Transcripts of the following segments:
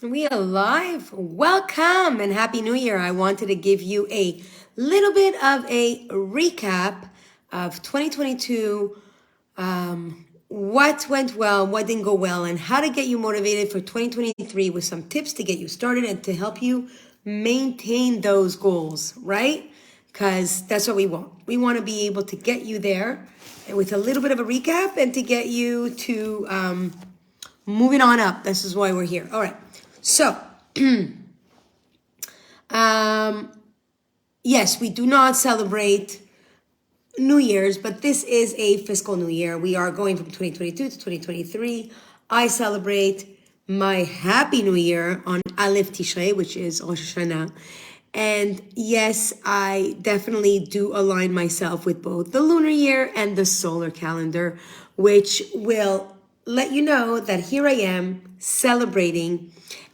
We are live. Welcome and Happy New Year. I wanted to give you a little bit of a recap of 2022, what went well, what didn't go well, and how to get you motivated for 2023 with some tips to get you started and to help you maintain those goals, right? Because that's what we want. We want to be able to get you there with a little bit of a recap and to get you to moving on up. This is why we're here. All right. So, yes, we do not celebrate New Year's, but this is a fiscal New Year. We are going from 2022 to 2023. I celebrate my Happy New Year on Aleph Tishrei, which is Rosh Hashanah. And yes, I definitely do align myself with both the lunar year and the solar calendar, which will let you know that here I am celebrating.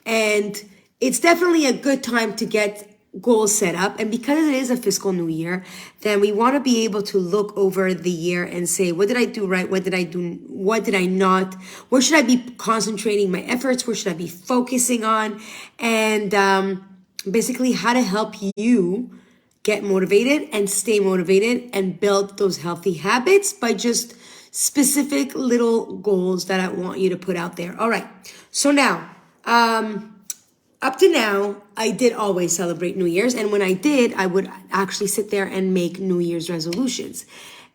And it's definitely a good time to get goals set up. And because it is a fiscal new year, then we want to be able to look over the year and say, what did I do right? What did I do? What did I not? Where should I be concentrating my efforts? Where should I be focusing on? And basically how to help you get motivated and stay motivated and build those healthy habits by just specific little goals that I want you to put out there. All right. So now, up to now, I did always celebrate New Year's. And when I did, I would actually sit there and make New Year's resolutions.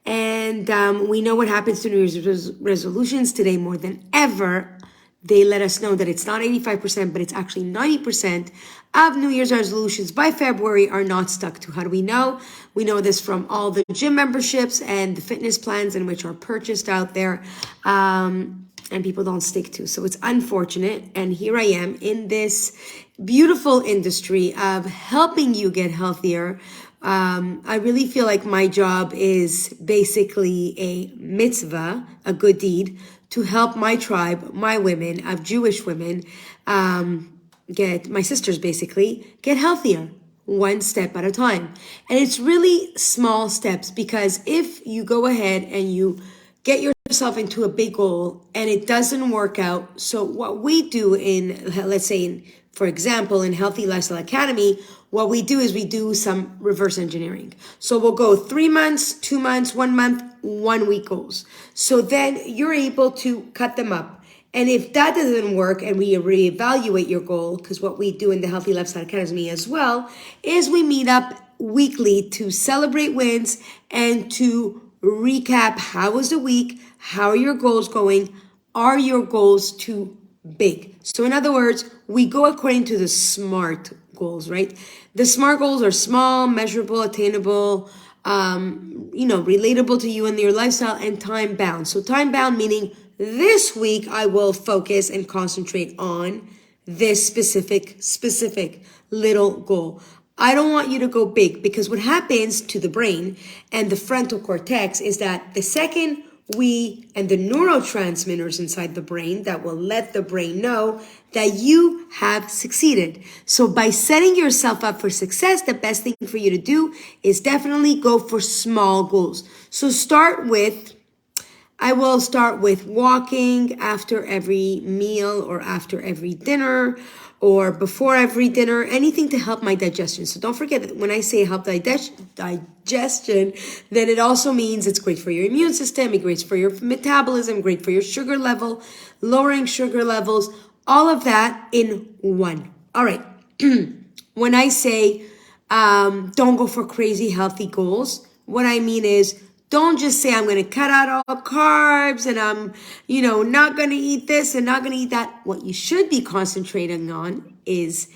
And we know what happens to New Year's resolutions today more than ever. They let us know that it's not 85%, but it's actually 90% of New Year's resolutions by February are not stuck to. How do we know? We know this from all the gym memberships and the fitness plans in which are purchased out there. And people don't stick to. So it's unfortunate. And here I am in this beautiful industry of helping you get healthier. I really feel like my job is basically a mitzvah, a good deed, to help my tribe, my women, of Jewish women, my sisters basically, get healthier one step at a time. And it's really small steps, because if you go ahead and you get yourself into a big goal and it doesn't work out. So what we do let's say, for example, in Healthy Lifestyle Academy, what we do is we do some reverse engineering. So we'll go 3 months, 2 months, 1 month, 1 week goals. So then you're able to cut them up. And if that doesn't work and we reevaluate your goal, because what we do in the Healthy Lifestyle Academy as well, is we meet up weekly to celebrate wins and to recap how was the week, how are your goals going, are your goals too big? So in other words, we go according to the SMART goals, right? The SMART goals are small, measurable, attainable, relatable to you and your lifestyle, and time bound. So time bound meaning this week I will focus and concentrate on this specific little goal. I don't want you to go big, because what happens to the brain and the frontal cortex is that the second and the neurotransmitters inside the brain that will let the brain know that you have succeeded. So by setting yourself up for success, the best thing for you to do is definitely go for small goals. So I will start with walking after every meal or after every dinner or before every dinner, anything to help my digestion. So don't forget that when I say help digestion, then it also means it's great for your immune system, it's great for your metabolism, great for your sugar level, lowering sugar levels, all of that in one. All right. When I say don't go for crazy healthy goals, what I mean is, don't just say I'm going to cut out all carbs and I'm, not going to eat this and not going to eat that. What you should be concentrating on is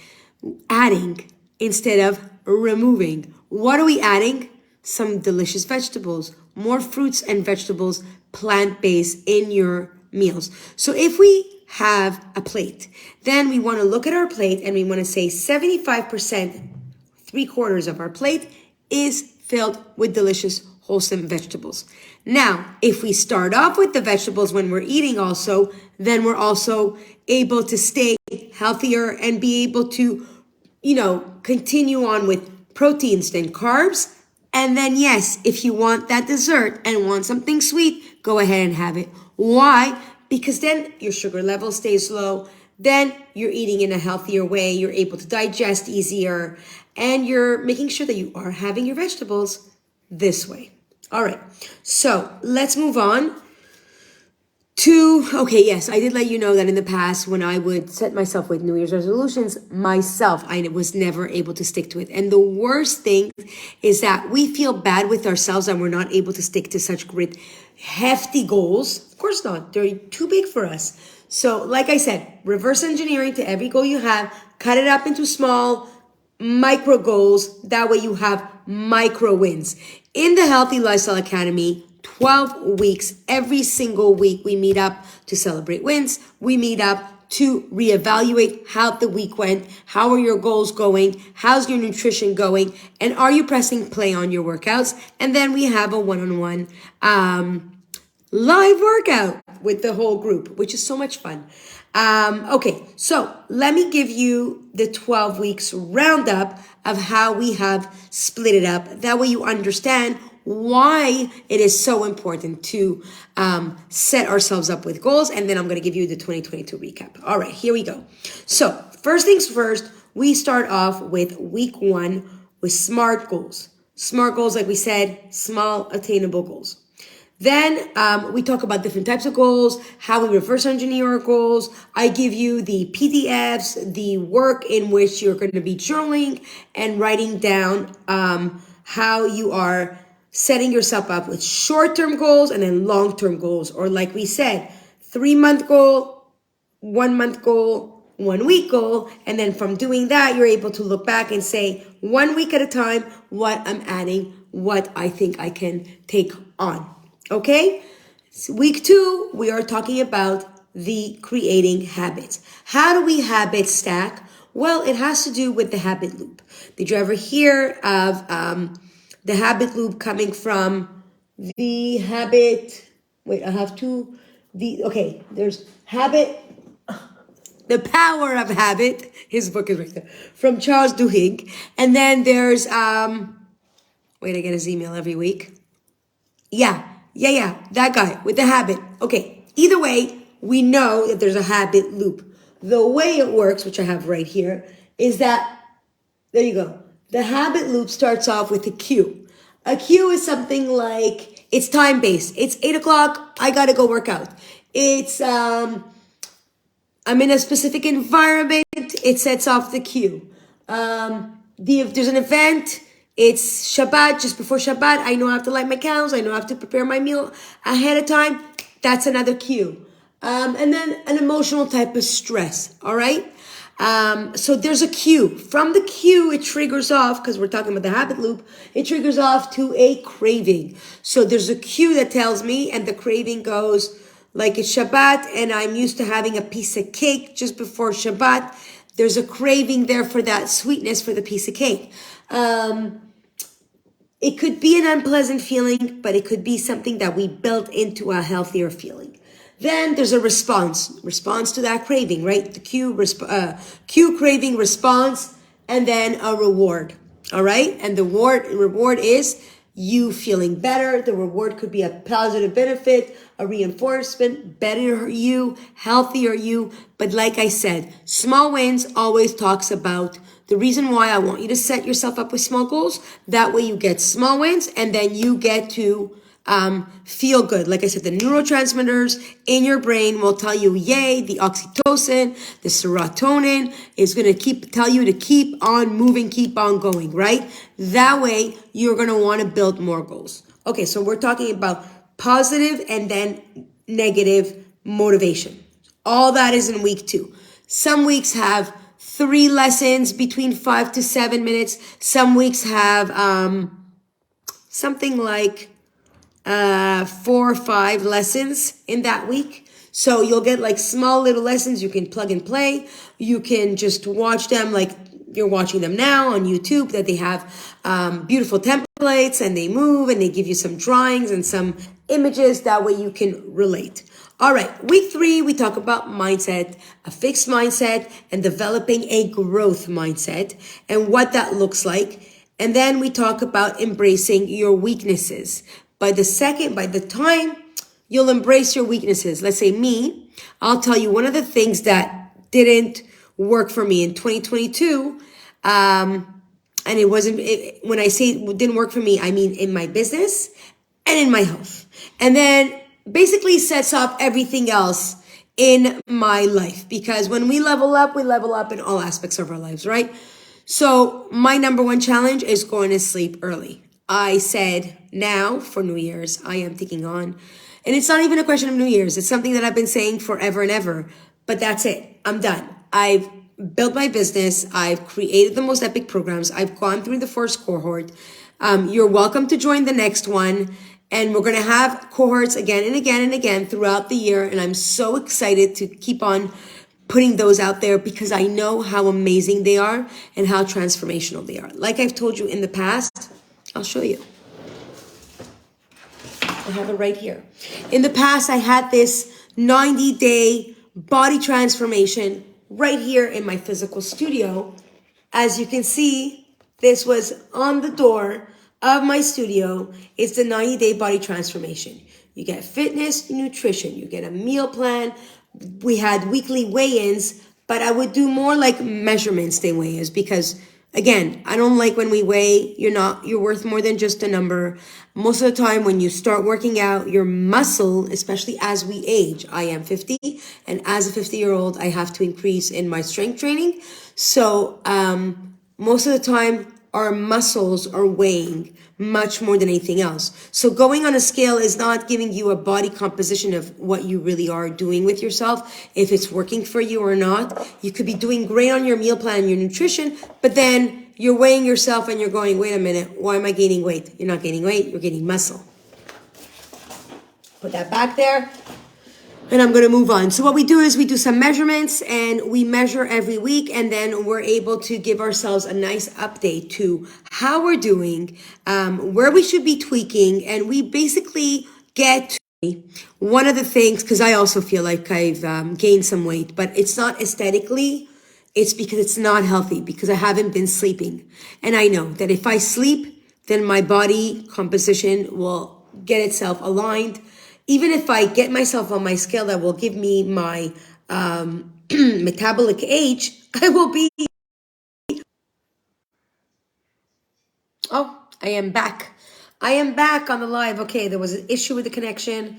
adding instead of removing. What are we adding? Some delicious vegetables, more fruits and vegetables, plant-based in your meals. So if we have a plate, then we want to look at our plate and we want to say 75%, 3/4 of our plate is filled with delicious wholesome vegetables. Now, if we start off with the vegetables when we're eating also, then we're also able to stay healthier and be able to, continue on with proteins, then carbs. And then yes, if you want that dessert and want something sweet, go ahead and have it. Why? Because then your sugar level stays low. then you're eating in a healthier way, you're able to digest easier, and you're making sure that you are having your vegetables this way. All right, so let's move on to, okay, yes, I did let you know that in the past when I would set myself with New Year's resolutions, I was never able to stick to it. And the worst thing is that we feel bad with ourselves and we're not able to stick to such great, hefty goals. Of course not. They're too big for us. So like I said, reverse engineering to every goal you have, cut it up into small, micro goals. That way you have micro wins. In the Healthy Lifestyle Academy, 12 weeks, every single week, we meet up to celebrate wins. We meet up to reevaluate how the week went. How are your goals going? How's your nutrition going? And are you pressing play on your workouts? And then we have a one-on-one live workout with the whole group, which is so much fun. Okay, so let me give you the 12 weeks roundup of how we have split it up. That way you understand why it is so important to set ourselves up with goals. And then I'm going to give you the 2022 recap. All right, here we go. So first things first, we start off with week 1 with SMART goals. SMART goals, like we said, small attainable goals. Then we talk about different types of goals, how we reverse engineer our goals. I give you the PDFs, the work in which you're going to be journaling and writing down how you are setting yourself up with short-term goals and then long-term goals. Or like we said, 3-month goal, 1-month goal, 1-week goal. And then from doing that, you're able to look back and say 1 week at a time, what I'm adding, what I think I can take on. Okay, so week 2, we are talking about the creating habits. How do we habit stack? Well, it has to do with the habit loop. Did you ever hear of the habit loop coming from the habit? Wait, I have two. There's habit. The Power of Habit. His book is right there. From Charles Duhigg. And then there's, I get his email every week. Yeah, that guy with the habit. Okay, either way, we know that there's a habit loop. The way it works, which I have right here, is that, there you go. The habit loop starts off with a cue. A cue is something like, it's time-based. It's 8 o'clock, I gotta go work out. It's, I'm in a specific environment, it sets off the cue. If there's an event, it's Shabbat, just before Shabbat, I know I have to light my candles, I know I have to prepare my meal ahead of time. That's another cue. And then an emotional type of stress, all right? So there's a cue. From the cue, it triggers off, because we're talking about the habit loop, it triggers off to a craving. So there's a cue that tells me, and the craving goes, like it's Shabbat, and I'm used to having a piece of cake just before Shabbat. There's a craving there for that sweetness for the piece of cake. It could be an unpleasant feeling, but it could be something that we built into a healthier feeling. Then there's a response to that craving, right? The cue, craving, response, and then a reward, all right? And the reward is you feeling better. The reward could be a positive benefit, a reinforcement, better you, healthier you. But like I said, small wins always talks about the reason why I want you to set yourself up with small goals. That way you get small wins and then you get to feel good. Like I said, the neurotransmitters in your brain will tell you, yay, the oxytocin, the serotonin is going to tell you to keep on moving, keep on going, right? That way you're going to want to build more goals. Okay, so we're talking about positive and then negative motivation. All that is in week 2. Some weeks have 3 lessons between 5 to 7 minutes. Some weeks have something like 4 or 5 lessons in that week. So you'll get like small little lessons. You can plug and play. You can just watch them like you're watching them now on YouTube, that they have beautiful templates and they move and they give you some drawings and some images. That way you can relate. All right, week 3, we talk about mindset, a fixed mindset, and developing a growth mindset and what that looks like. And then we talk about embracing your weaknesses. By the time you'll embrace your weaknesses, let's say me, I'll tell you one of the things that didn't work for me in 2022. And it wasn't, when I say it didn't work for me, I mean in my business and in my health. And then basically sets up everything else in my life. Because when we level up in all aspects of our lives, right? So my number one challenge is going to sleep early. I said now for New Year's, I am taking on, and it's not even a question of New Year's. It's something that I've been saying forever and ever, but that's it. I'm done. I've built my business. I've created the most epic programs. I've gone through the first cohort. You're welcome to join the next one. And we're going to have cohorts again and again and again throughout the year. And I'm so excited to keep on putting those out there because I know how amazing they are and how transformational they are. Like I've told you in the past, I'll show you. I have it right here. In the past, I had this 90-day body transformation right here in my physical studio. As you can see, this was on the door of my studio. It's the 90-day body transformation. You get fitness, nutrition, you get a meal plan. We had weekly weigh-ins, but I would do more like measurements than weigh-ins because again, I don't like when we weigh, you're worth more than just a number. Most of the time when you start working out, your muscle, especially as we age, I am 50, and as a 50-year-old, I have to increase in my strength training. So most of the time, our muscles are weighing much more than anything else. So going on a scale is not giving you a body composition of what you really are doing with yourself, if it's working for you or not. You could be doing great on your meal plan and your nutrition, but then you're weighing yourself and you're going, wait a minute, why am I gaining weight? You're not gaining weight, you're gaining muscle. Put that back there. And I'm going to move on. So what we do is we do some measurements and we measure every week, and then we're able to give ourselves a nice update to how we're doing, where we should be tweaking, and we basically get to one of the things, because I also feel like I've gained some weight, but it's not aesthetically, it's because it's not healthy, because I haven't been sleeping. And I know that if I sleep, then my body composition will get itself aligned. Even if I get myself on my scale that will give me my metabolic age, I will be... Oh, I am back. I am back on the live. Okay, there was an issue with the connection.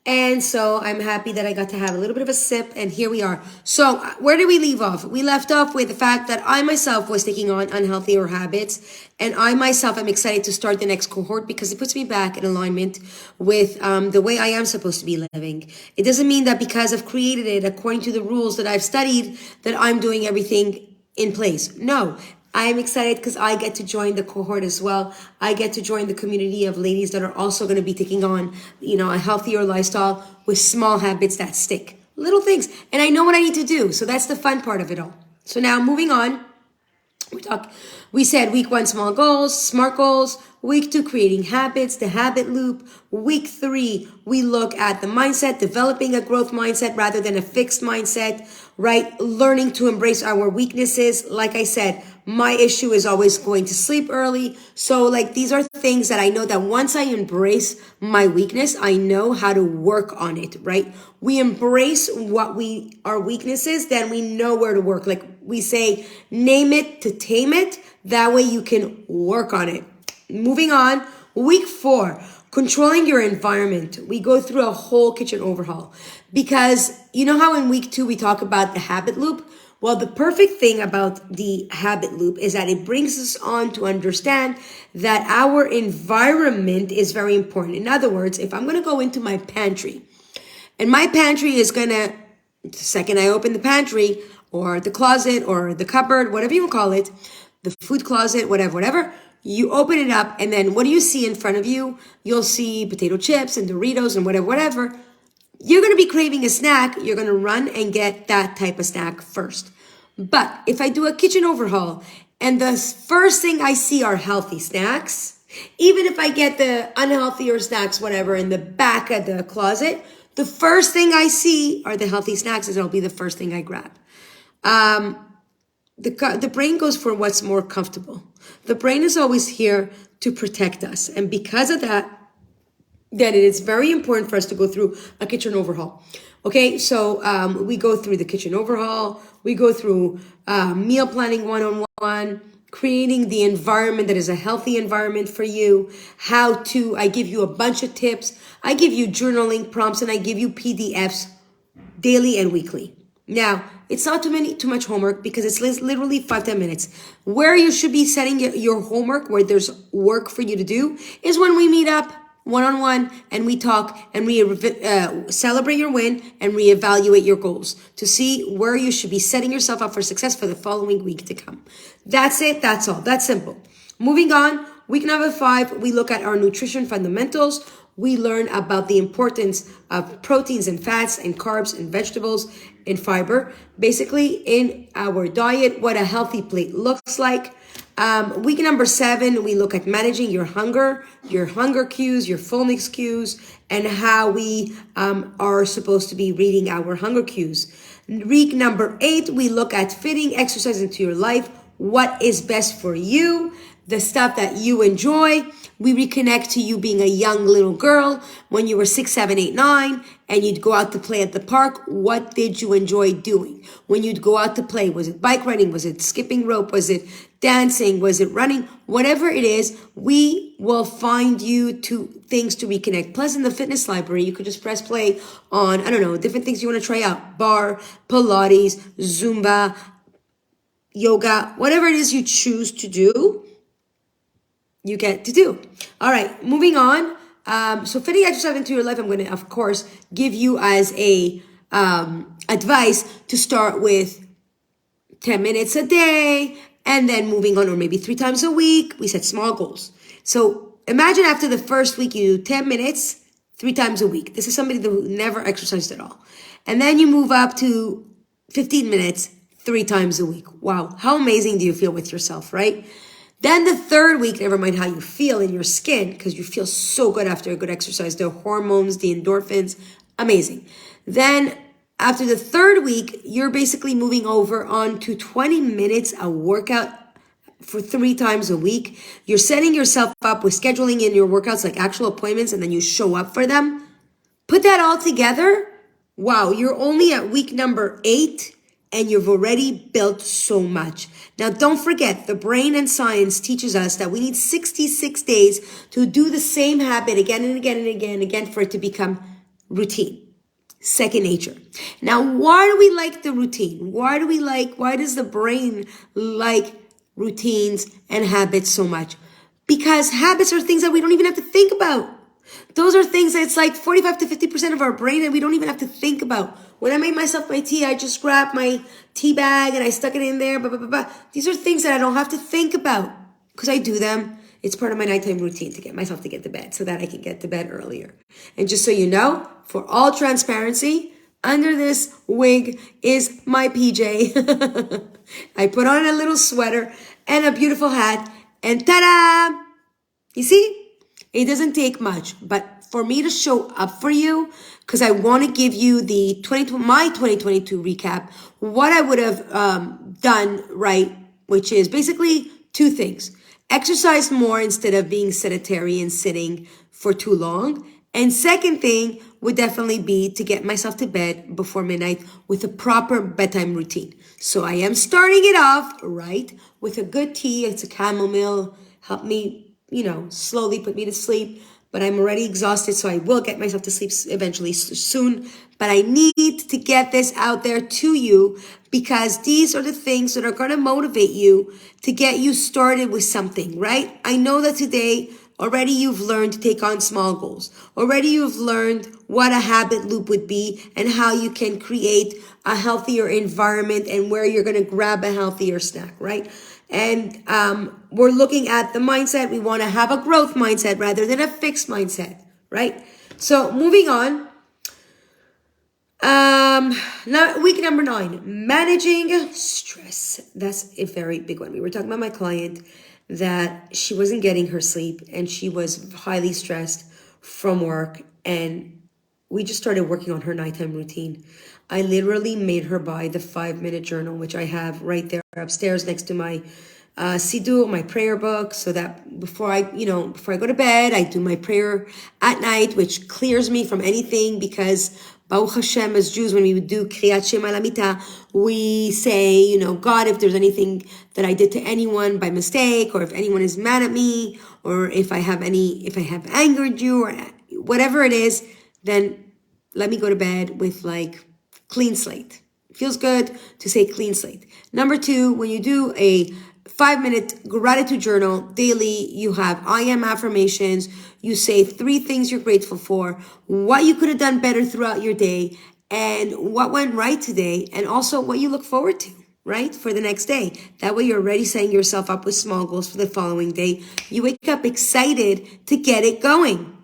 And so I'm happy that I got to have a little bit of a sip, and here we are. So where did we leave off? We left off with the fact that I myself was taking on unhealthier habits, and I myself am excited to start the next cohort because it puts me back in alignment with the way I am supposed to be living. It doesn't mean that because I've created it according to the rules that I've studied that I'm doing everything in place. No. I'm excited because I get to join the cohort as well. I get to join the community of ladies that are also going to be taking on, a healthier lifestyle with small habits that stick. Little things. And I know what I need to do. So that's the fun part of it all. So now moving on. We said week 1, small goals, SMART goals. Week 2, creating habits, the habit loop. Week 3, we look at the mindset, developing a growth mindset rather than a fixed mindset, right? Learning to embrace our weaknesses. Like I said, my issue is always going to sleep early. So these are things that I know that once I embrace my weakness, I know how to work on it, right? We embrace our weaknesses, then we know where to work. Like we say, name it to tame it. That way you can work on it. Moving on, week 4, controlling your environment. We go through a whole kitchen overhaul because you know how in week 2 we talk about the habit loop? Well, the perfect thing about the habit loop is that it brings us on to understand that our environment is very important. In other words, if I'm going to go into my pantry, and my pantry is going to, the second I open the pantry or the closet or the cupboard, whatever you call it, the food closet, whatever, you open it up, and then what do you see in front of you? You'll see potato chips and Doritos and whatever. You're going to be craving a snack. You're going to run and get that type of snack first. But if I do a kitchen overhaul and the first thing I see are healthy snacks, even if I get the unhealthier snacks, whatever, in the back of the closet, the first thing I see are the healthy snacks, and it'll be the first thing I grab. The brain goes for what's more comfortable. The brain is always here to protect us. And because of that, it is very important for us to go through a kitchen overhaul. Okay, so we go through the kitchen overhaul. We go through meal planning one-on-one, creating the environment that is a healthy environment for you. I give you a bunch of tips. I give you journaling prompts and I give you PDFs daily and weekly. Now, it's not too much homework because it's literally 5-10 minutes. Where you should be setting your homework, where there's work for you to do, is when we meet up one-on-one and we talk and we celebrate your win and reevaluate your goals to see where you should be setting yourself up for success for the following week to come. That's it. That's all. That's simple. Moving on, week number 5, we look at our nutrition fundamentals. We learn about the importance of proteins and fats and carbs and vegetables and fiber. Basically, in our diet, what a healthy plate looks like. Week number 7, we look at managing your hunger cues, your fullness cues, and how we are supposed to be reading our hunger cues. Week number 8, we look at fitting exercise into your life, what is best for you, the stuff that you enjoy. We reconnect to you being a young little girl when you were 6, 7, 8, 9, and you'd go out to play at the park. What did you enjoy doing when you'd go out to play? Was it bike riding? Was it skipping rope? Was it dancing? Was it running? Whatever it is, we will find you things to reconnect. Plus, in the fitness library, you could just press play on, I don't know, different things you want to try out. Bar, Pilates, Zumba, yoga, whatever it is you choose to do, you get to do. All right, moving on. So fitting exercise into your life, I'm going to, of course, give you as a advice to start with 10 minutes a day and then moving on, or maybe 3 times a week. We set small goals. So imagine after the first week, you do 10 minutes, 3 times a week. This is somebody who never exercised at all. And then you move up to 15 minutes, 3 times a week. Wow. How amazing do you feel with yourself, right? Then the third week, never mind how you feel in your skin, because you feel so good after a good exercise, the hormones, the endorphins, amazing. Then after the third week, you're basically moving over on to 20 minutes a workout for 3 times a week. You're setting yourself up with scheduling in your workouts like actual appointments, and then you show up for them. Put that all together. Wow, you're only at week number 8 and you've already built so much. Now, don't forget, the brain and science teaches us that we need 66 days to do the same habit again and again and again and again for it to become routine, second nature. Now, why do we like the routine? Why does the brain like routines and habits so much? Because habits are things that we don't even have to think about. Those are things that it's like 45 to 50% of our brain and we don't even have to think about. When I made myself my tea, I just grabbed my tea bag and I stuck it in there. Blah, blah, blah, blah. These are things that I don't have to think about because I do them. It's part of my nighttime routine to get myself to get to bed so that I can get to bed earlier. And just so you know, for all transparency, under this wig is my PJ. I put on a little sweater and a beautiful hat and ta-da! You see? It doesn't take much, but for me to show up for you, because I want to give you my 2022 recap, what I would have done right, which is basically 2 things. Exercise more instead of being sedentary and sitting for too long. And second thing would definitely be to get myself to bed before midnight with a proper bedtime routine. So I am starting it off, right, with a good tea. It's a chamomile, help me slowly put me to sleep, but I'm already exhausted, so I will get myself to sleep eventually soon. But I need to get this out there to you because these are the things that are going to motivate you to get you started with something, right? I know that today already you've learned to take on small goals. Already you've learned what a habit loop would be and how you can create a healthier environment and where you're going to grab a healthier snack, right? And we're looking at the mindset. We want to have a growth mindset rather than a fixed mindset, right? So moving on. Now week number 9, managing stress. That's a very big one. We were talking about my client that she wasn't getting her sleep and she was highly stressed from work. And we just started working on her nighttime routine. I literally made her buy the 5-minute journal, which I have right there upstairs next to my Siddur, my prayer book, so that before I go to bed, I do my prayer at night, which clears me from anything because Baruch Hashem, as Jews, when we would do Kriyat Shema Lamita, we say, God, if there's anything that I did to anyone by mistake, or if anyone is mad at me, or if I have angered you, or whatever it is, then let me go to bed with clean slate. It feels good to say clean slate. Number 2, when you do a 5-minute gratitude journal daily, you have I am affirmations. You say 3 things you're grateful for, what you could have done better throughout your day, and what went right today, and also what you look forward to, right, for the next day. That way you're already setting yourself up with small goals for the following day. You wake up excited to get it going.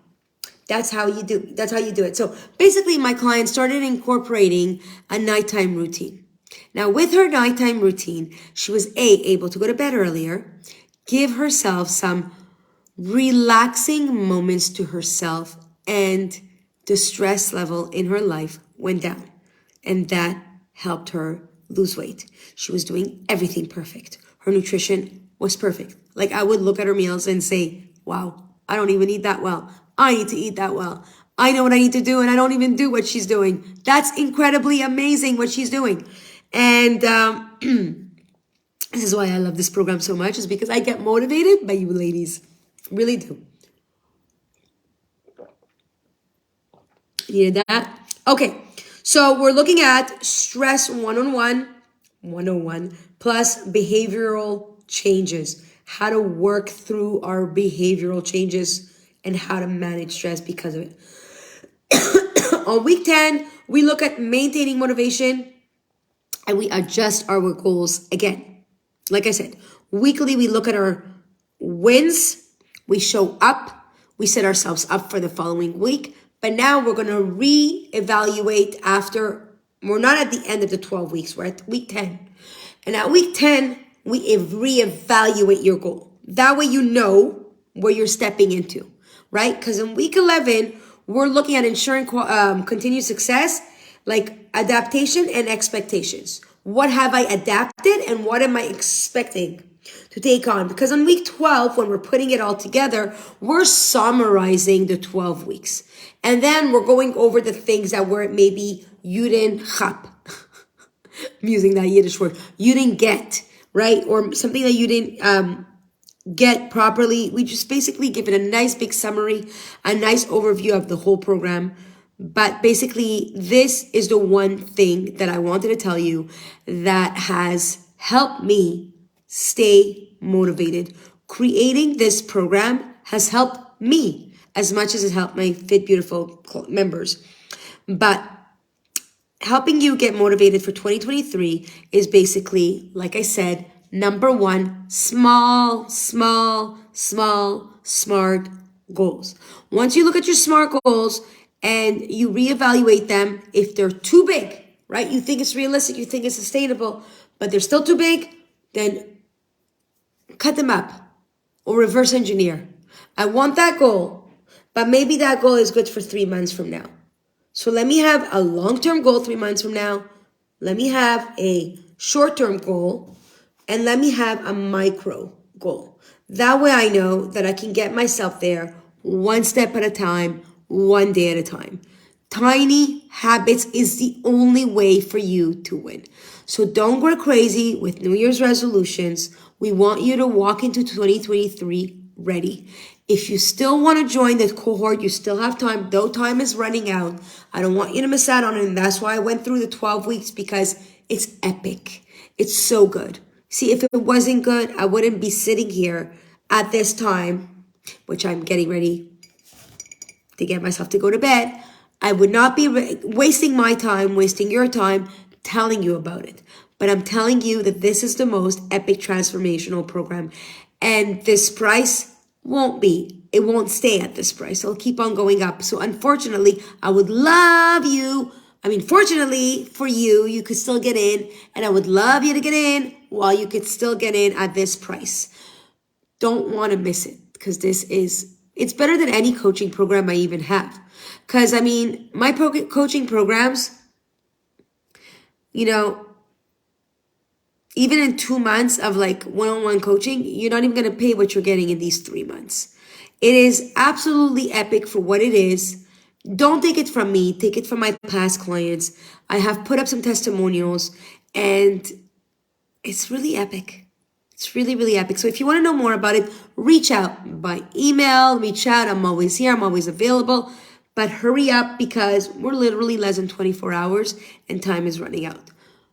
That's how you do it. So basically, my client started incorporating a nighttime routine. Now, with her nighttime routine, she was able to go to bed earlier, give herself some relaxing moments to herself, and the stress level in her life went down. And that helped her lose weight. She was doing everything perfect. Her nutrition was perfect. I would look at her meals and say, wow, I don't even eat that well. I need to eat that well. I know what I need to do, and I don't even do what she's doing. That's incredibly amazing what she's doing. And this is why I love this program so much, is because I get motivated by you ladies. Really do. You hear that? Okay, so we're looking at stress 101 plus behavioral changes. How to work through our behavioral changes and how to manage stress because of it. On week 10, we look at maintaining motivation and we adjust our goals again. Like I said, weekly we look at our wins, we show up, we set ourselves up for the following week. But now we're going to reevaluate after, we're not at the end of the 12 weeks, we're at week 10. And at week 10, we reevaluate your goal. That way you know where you're stepping into, right? Because in week 11, we're looking at ensuring continued success, like adaptation and expectations. What have I adapted and what am I expecting to take on? Because on week 12, when we're putting it all together, we're summarizing the 12 weeks. And then we're going over the things that were maybe you didn't chap. I'm using that Yiddish word. You didn't get, right? Or something that you didn't get properly. We just basically give it a nice big summary, a nice overview of the whole program. But basically, this is the one thing that I wanted to tell you that has helped me stay motivated. Creating this program has helped me as much as it helped my Fit Beautiful members. But helping you get motivated for 2023 is basically, like I said, number 1, small, smart goals. Once you look at your SMART goals and you reevaluate them, if they're too big, right? You think it's realistic, you think it's sustainable, but they're still too big, then cut them up or reverse engineer. I want that goal, but maybe that goal is good for 3 months from now. So let me have a long-term goal 3 months from now. Let me have a short-term goal, and let me have a micro goal. That way I know that I can get myself there one step at a time, one day at a time. Tiny habits is the only way for you to win. So don't go crazy with New Year's resolutions. We want you to walk into 2023 ready. If you still want to join the cohort, you still have time, though time is running out. I don't want you to miss out on it. And that's why I went through the 12 weeks, because it's epic. It's so good. See, if it wasn't good, I wouldn't be sitting here at this time, which I'm getting ready to get myself to go to bed. I would not be wasting my time, wasting your time, telling you about it. But I'm telling you that this is the most epic transformational program. And this price it won't stay at this price. It'll keep on going up. So unfortunately, fortunately for you, you could still get in, and I would love you to get in while you could still get in at this price. Don't want to miss it, because it's better than any coaching program I even have. Because my coaching programs, even in 2 months of one-on-one coaching, you're not even going to pay what you're getting in these 3 months. It is absolutely epic for what it is. Don't take it from me, take it from my past clients. I have put up some testimonials, and it's really epic. It's really, really epic. So if you want to know more about it, reach out by email, reach out. I'm always here, I'm always available. But hurry up, because we're literally less than 24 hours and time is running out.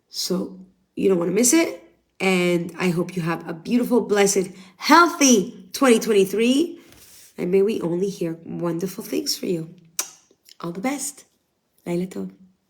So you don't want to miss it. And I hope you have a beautiful, blessed, healthy 2023. And may we only hear wonderful things for you. All the best. Laila Tov.